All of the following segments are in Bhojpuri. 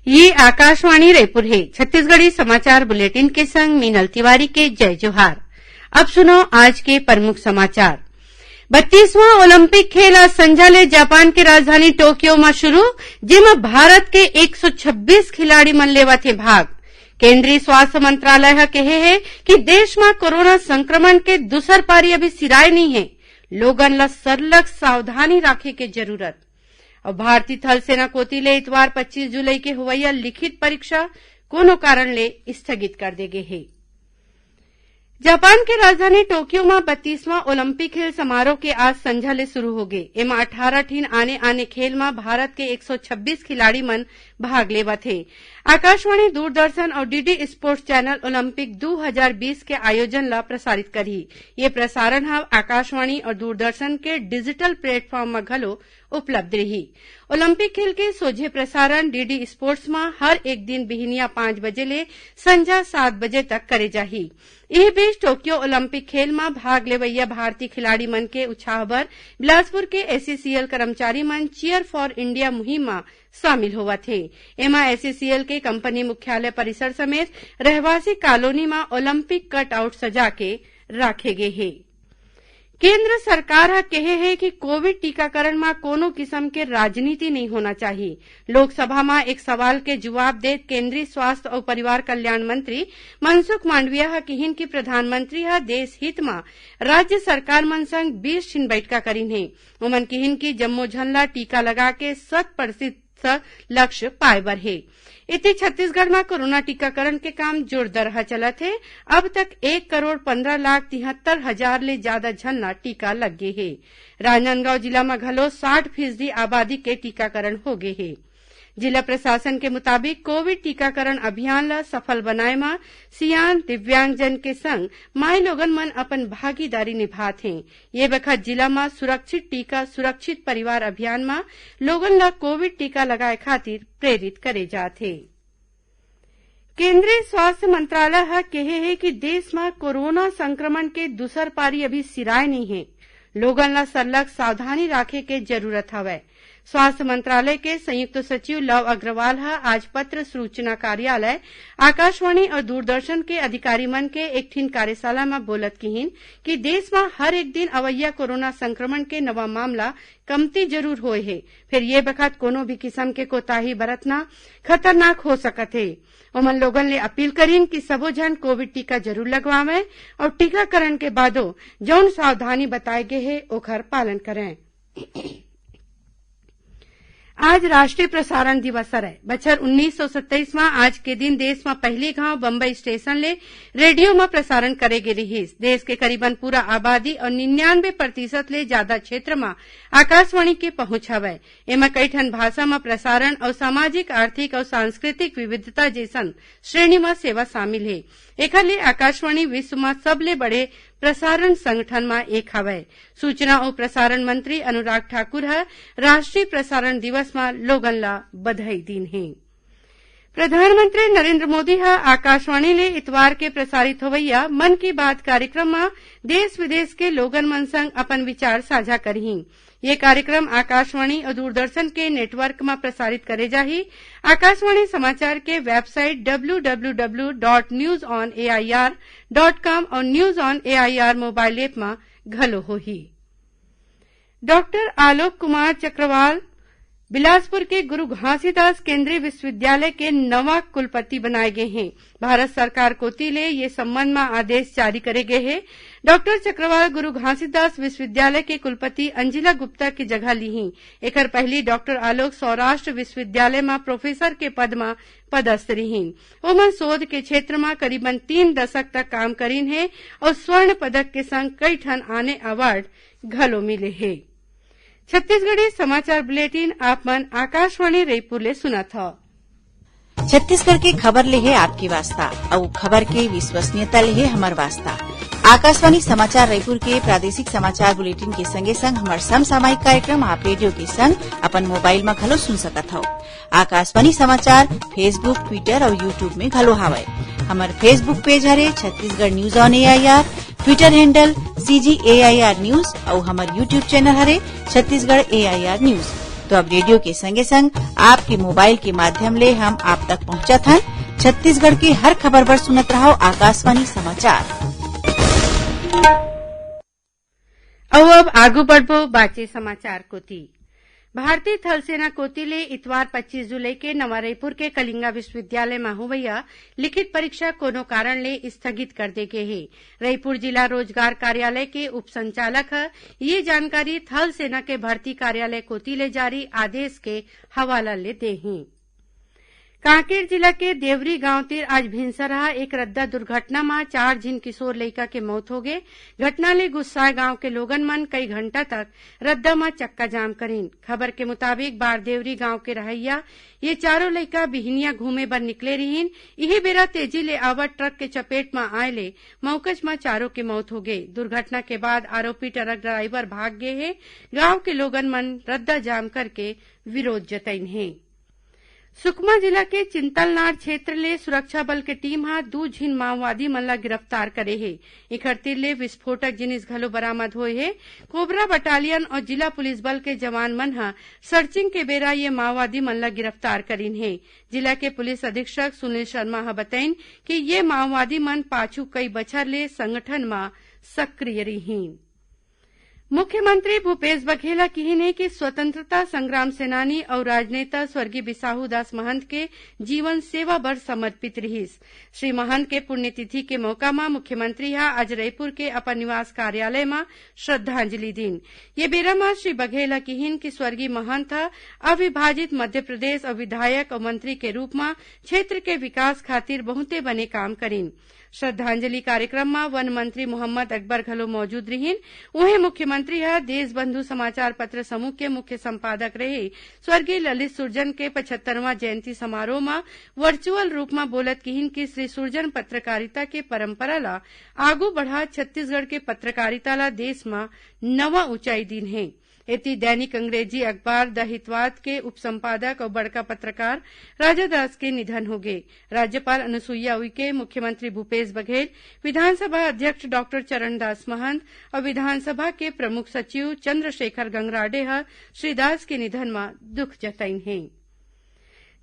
ये आकाशवाणी रायपुर है। छत्तीसगढ़ी समाचार बुलेटिन के संग मीनल तिवारी के जय जोहार। अब सुनो आज के प्रमुख समाचार। 32वां ओलंपिक खेल आज संझा ले जापान के राजधानी टोक्यो में शुरू, जेमा भारत के 126 खिलाड़ी मन लेवत हे भाग। केंद्रीय स्वास्थ्य मंत्रालय ह कहे है कि देश में कोरोना संक्रमण के दूसर पारी अभी सिराए नहीं है। लोगन ला सरलग सावधानी राखे के जरूरत। और भारतीय थल सेना कोती ले इतवार 25 जुलाई के होवैया लिखित परीक्षा कोनो कारण ले स्थगित कर दे गए है। जापान के राजधानी टोक्यो में 32वां ओलंपिक खेल समारोह के आज संझा ले शुरू हो गए। एमा 18 ठीन आने खेल में भारत के 126 खिलाड़ी मन भाग लेवत हे। आकाशवाणी, दूरदर्शन और डीडी स्पोर्ट्स चैनल ओलंपिक 2020 के आयोजन ला प्रसारित करही। ये प्रसारण ह आकाशवाणी और दूरदर्शन के डिजिटल प्लेटफॉर्म में घलो उपलब्ध रही। ओलंपिक खेल के सोझे प्रसारण डीडी स्पोर्ट्स में हर एक दिन बिहनिया 5 बजे ले संझा 7 बजे तक करे जाही। इस बीच टोक्यो ओलंपिक खेल में भाग लेवैया भारतीय खिलाड़ी मन के उत्साह भर बिलासपुर के एससीसीएल कर्मचारी मन चीयर फॉर इंडिया मुहिम में शामिल होवत हे। एमा एससीसीएल के कंपनी मुख्यालय परिसर समेत रहवासी कॉलोनी में ओलंपिक कट आउट सजा के राखे गए हे। केंद्र सरकार ह कहे है कि कोविड टीकाकरण में कोनो किस्म के राजनीति नहीं होना चाहिए। लोकसभा में एक सवाल के जवाब देत केंद्रीय स्वास्थ्य और परिवार कल्याण मंत्री मनसुख मांडविया ह कहिन कि प्रधानमंत्री ह देश हित में राज्य सरकार मन संग 20 ठिन बैठका करीन है। ओमन कहिन कि जम्मो झन ला टीका लगा के 100% लक्ष्य पाए बर है। इति छत्तीसगढ़ में कोरोना टीकाकरण के काम जोरदार चलत है। अब तक 1,15,73,000 ले ज्यादा झन ला टीका लग गए है। राजनांदगांव जिला में घलो 60% आबादी के टीकाकरण हो गए है। जिला प्रशासन के मुताबिक कोविड टीकाकरण अभियान ला सफल बनाए में सियान दिव्यांगजन के संग माई लोगन मन अपन भागीदारी निभात हैं। ये बखत जिला में सुरक्षित टीका सुरक्षित परिवार अभियान में लोगन ला कोविड टीका लगाए खातिर प्रेरित करे जाते। केंद्रीय स्वास्थ्य मंत्रालय ह कहे है कि देश में कोरोना संक्रमण के दूसर पारी अभी सिराए नहीं है। लोगन ला सरलग सावधानी राखे के जरूरत हवय। स्वास्थ्य मंत्रालय के संयुक्त सचिव लव अग्रवाल ह आज पत्र सूचना कार्यालय आकाशवाणी और दूरदर्शन के अधिकारी मन के एक ठीन कार्यशाला में बोलत किहिन कि देश में हर एक दिन अवैया कोरोना संक्रमण के नवा मामला कमती जरूर होए है। फिर ये बखत कोनो भी किस्म के कोताही बरतना खतरनाक हो सकत है। ओमन लोगन ले अपील करीन कि सबो जन कोविड टीका जरूर लगवावे और टीकाकरण के बादो जौन सावधानी बताए गए है ओखर पालन करें। आज राष्ट्रीय प्रसारण दिवस है। बछर 1927 में आज के दिन देश में पहली गांव बम्बई स्टेशन ले रेडियो में प्रसारण करे गे रहीस। देश के करीबन पूरा आबादी और 99% ले ज्यादा क्षेत्र में आकाशवाणी के पहुंच हवय। एमा कई ठन भाषा में प्रसारण और सामाजिक, आर्थिक और सांस्कृतिक विविधता जैसन श्रेणी में सेवा शामिल है। एखर ले आकाशवाणी विश्व में सबले बड़े प्रसारण संगठन में एक हवय। सूचना और प्रसारण मंत्री अनुराग ठाकुर ह राष्ट्रीय प्रसारण दिवस में लोगन ला बधाई दीन है। प्रधानमंत्री नरेंद्र मोदी ह आकाशवाणी ले इतवार के प्रसारित होवैया मन की बात कार्यक्रम में देश विदेश के लोगन मन संग अपन विचार साझा करही। ये कार्यक्रम आकाशवाणी और दूरदर्शन के नेटवर्क में प्रसारित करे जाही। आकाशवाणी समाचार के वेबसाइट www.newsonair.com और news on AIR mobile app में घलो होही। डॉक्टर आलोक कुमार चक्रवाल बिलासपुर के गुरु घासीदास केंद्रीय विश्वविद्यालय के नवा कुलपति बनाए गए हैं। भारत सरकार कोती ले ये संबंध में आदेश जारी करे गए हैं। डॉक्टर चक्रवाल गुरु घासीदास विश्वविद्यालय के कुलपति अंजिला गुप्ता की जगह ली ही। एकर पहली डॉक्टर आलोक सौराष्ट्र विश्वविद्यालय में प्रोफेसर के पद में पदस्थ रही। ओमन शोध के क्षेत्र में करीबन 3 दशक तक काम करीन है और स्वर्ण पदक के संग कई ठन आने अवार्ड घलो मिले है। छत्तीसगढ़ी समाचार बुलेटिन आप मन आकाशवाणी रायपुर ले सुना था। छत्तीसगढ़ के खबर ले है आपकी वास्ता और खबर के विश्वसनीयता ले है हमार वास्ता। आकाशवाणी समाचार रायपुर के प्रादेशिक समाचार बुलेटिन के संगे संग हमार समसामयिक कार्यक्रम आप रेडियो के संग अपन मोबाइल में घलो सुन सकत हो। आकाशवाणी समाचार फेसबुक, ट्विटर और यूट्यूब में घलो हावय। हमार फेसबुक पेज हरे Chhattisgarh news on AIR, Twitter handle CGAIR news और हमार यूट्यूब चैनल हरे छत्तीसगढ़ AIR न्यूज। तो अब रेडियो के संगे संग आपके मोबाइल के माध्यम ले हम आप तक पहुंचत हन। छत्तीसगढ़ की हर खबर पर सुनत रहो आकाशवाणी समाचार। अब आगू बढ़बो बाचे समाचार कोती। भारतीय थल सेना कोतिले इतवार 25 जुलाई के नवा रायपुर के कलिंगा विश्वविद्यालय में होवैया लिखित परीक्षा कोनो कारण ले स्थगित कर दे गे हे। रायपुर जिला रोजगार कार्यालय के उप संचालक ये जानकारी थल सेना के भर्ती कार्यालय कोतिले जारी आदेश के हवाला ले दे हैं। कांकेर जिला के देवरी गांव तीर आज भिनसरहा एक रद्दा दुर्घटना में 4 झिन किशोर लइका के मौत हो गए। घटना ले गुस्साए गांव के लोगन मन कई घंटा तक रद्दा में चक्का जाम करीन। खबर के मुताबिक बार देवरी गांव के रहैया ये चारों लइका बिहनिया घूमे बर निकले रहीन। यही बेरा तेजी ले आवत ट्रक के चपेट में आए ले मौकज में चारों के मौत हो गई। दुर्घटना के बाद आरोपी ट्रक ड्राइवर भाग गए हैं। गांव के लोगन मन रद्दा जाम करके विरोध जतईन है। सुकमा जिला के चिंतलनार क्षेत्र ले सुरक्षा बल के टीम हा 2 झिन माओवादी मन ला गिरफ्तार करे हे। इखर ले विस्फोटक जिनिस घलो बरामद होए हे। कोबरा बटालियन और जिला पुलिस बल के जवान मन हा सर्चिंग के बेरा ये माओवादी मन ला गिरफ्तार करीन हे। जिला के पुलिस अधीक्षक सुनील शर्मा हा बताइन कि ये माओवादी मन पाछू कई बछर ले संगठन में सक्रिय रहीन। मुख्यमंत्री भूपेश बघेल कहिन है कि स्वतंत्रता संग्राम सेनानी और राजनेता स्वर्गीय बिसाहू दास महंत के जीवन सेवा बर समर्पित रहिस। श्री महंत के पुण्यतिथि के मौका में मुख्यमंत्री हा आज रायपुर के अपन निवास कार्यालय में श्रद्धांजलि दिन। ये बेरा में श्री बघेल कहिन कि स्वर्गीय महंत अविभाजित मध्य प्रदेश और विधायक और मंत्री के रूप में क्षेत्र के विकास खातिर बहुते बने काम करीन। श्रद्धांजलि कार्यक्रम में वन मंत्री मोहम्मद अकबर घलो मौजूद रहीन। वहीं मुख्यमंत्री हा देश बंधु समाचार पत्र समूह के मुख्य संपादक रहे स्वर्गीय ललित सुरजन के 75वां जयंती समारोह में वर्चुअल रूप में बोलत कहिन कि श्री सुरजन पत्रकारिता के परंपरा ला आगू बढ़ा छत्तीसगढ़ के पत्रकारिता ला देश में नवा ऊंचाई दिन है। एती दैनिक अंग्रेजी अखबार द हितवाद के उप संपादक और बड़का पत्रकार राजा दास के निधन हो गए। राज्यपाल अनुसुईया उइके, मुख्यमंत्री भूपेश बघेल, विधानसभा अध्यक्ष डॉक्टर चरणदास महंत और विधानसभा के प्रमुख सचिव चंद्रशेखर गंगराडे श्री दास के निधन में दुख जताइन है।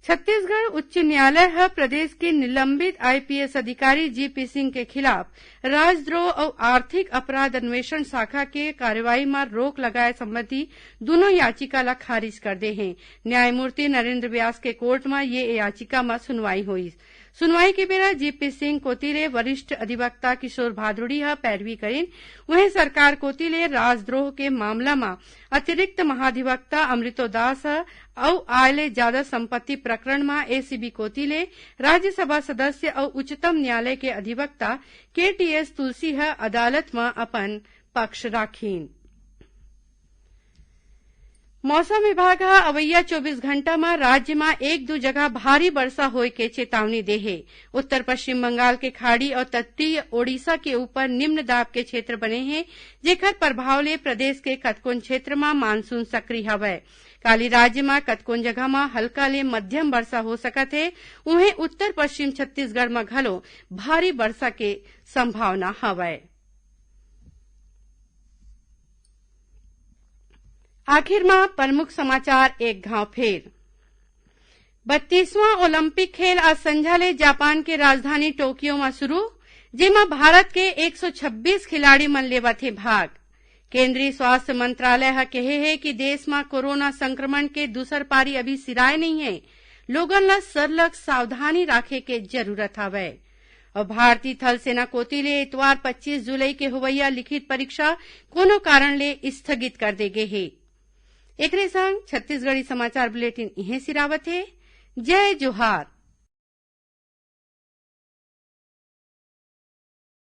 छत्तीसगढ़ उच्च न्यायालय प्रदेश के निलंबित आईपीएस अधिकारी जीपी सिंह के खिलाफ राजद्रोह और आर्थिक अपराध अन्वेषण शाखा के कार्रवाई में रोक लगाए संबंधी दोनों याचिका ला खारिज कर दे हैं। न्यायमूर्ति नरेंद्र व्यास के कोर्ट में ये याचिका में सुनवाई हुई। सुनवाई के बेरा जीपी सिंह कोतिले वरिष्ठ अधिवक्ता किशोर भादुड़ी पैरवी करीन। वहीं सरकार कोतिले राजद्रोह के मामला में अतिरिक्त महाधिवक्ता अमृतो दास और आयले ज्यादा संपत्ति प्रकरण में एसीबी कोतिले राज्यसभा सदस्य और उच्चतम न्यायालय के अधिवक्ता केटीएस तुलसी अदालत में अपन पक्ष राखीन। मौसम विभाग अवैया 24 घंटा में राज्य में 1-2 जगह भारी वर्षा होए के चेतावनी दे है। उत्तर पश्चिम बंगाल के खाड़ी और तटीय ओडिशा के ऊपर निम्न दाब के क्षेत्र बने हैं, जेकर प्रभाव ले प्रदेश के कतकोन क्षेत्र में मानसून सक्रिय हवै। काली राज्य में कतकोन जगह में हल्का ले मध्यम वर्षा हो सकत है। उन्हें उत्तर पश्चिम छत्तीसगढ़ में घलो भारी वर्षा के संभावना हवै। आखिर में प्रमुख समाचार एक घाव फेर। 32वां ओलंपिक खेल आज संझा ले जापान के राजधानी टोक्यो में शुरू, जेमा भारत के 126 खिलाड़ी मन लेवत हे भाग। केंद्रीय स्वास्थ्य मंत्रालय कहे है कि देश में कोरोना संक्रमण के दूसर पारी अभी सिराए नहीं है। लोगन ला सरलग सावधानी राखे के जरूरत हवै। और भारतीय थल सेना कोतिले इतवार 25 जुलाई के होवैया लिखित परीक्षा कोनो कारण ले स्थगित कर दे गे हे। एकरे संग छत्तीसगढ़ी समाचार बुलेटिन इहे सिरावत है। जय जोहार।